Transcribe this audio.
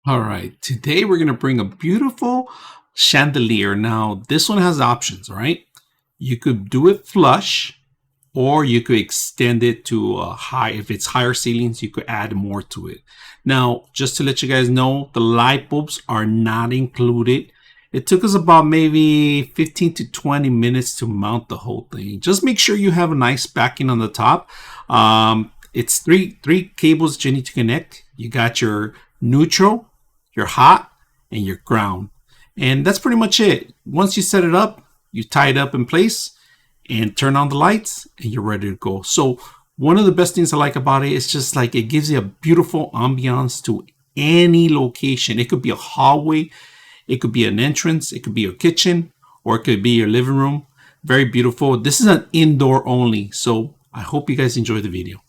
All right, today we're going to bring a beautiful chandelier. Now, this one has options, right? You could do it flush, or you could extend it to a high. If it's higher ceilings, you could add more to it. Now, just to let you guys know, the light bulbs are not included. It took us about maybe 15 to 20 minutes to mount the whole thing. Just make sure you have a nice backing on the top. It's three cables that you need to connect. You got your neutral, your hot, and your ground. And that's pretty much it. Once you set it up, you tie it up in place and turn on the lights and you're ready to go. So one of the best things I like about it is just like it gives you a beautiful ambiance to any location. It could be a hallway, it could be an entrance, it could be your kitchen, or it could be your living room. Very beautiful. This is an indoor only. So I hope you guys enjoy the video.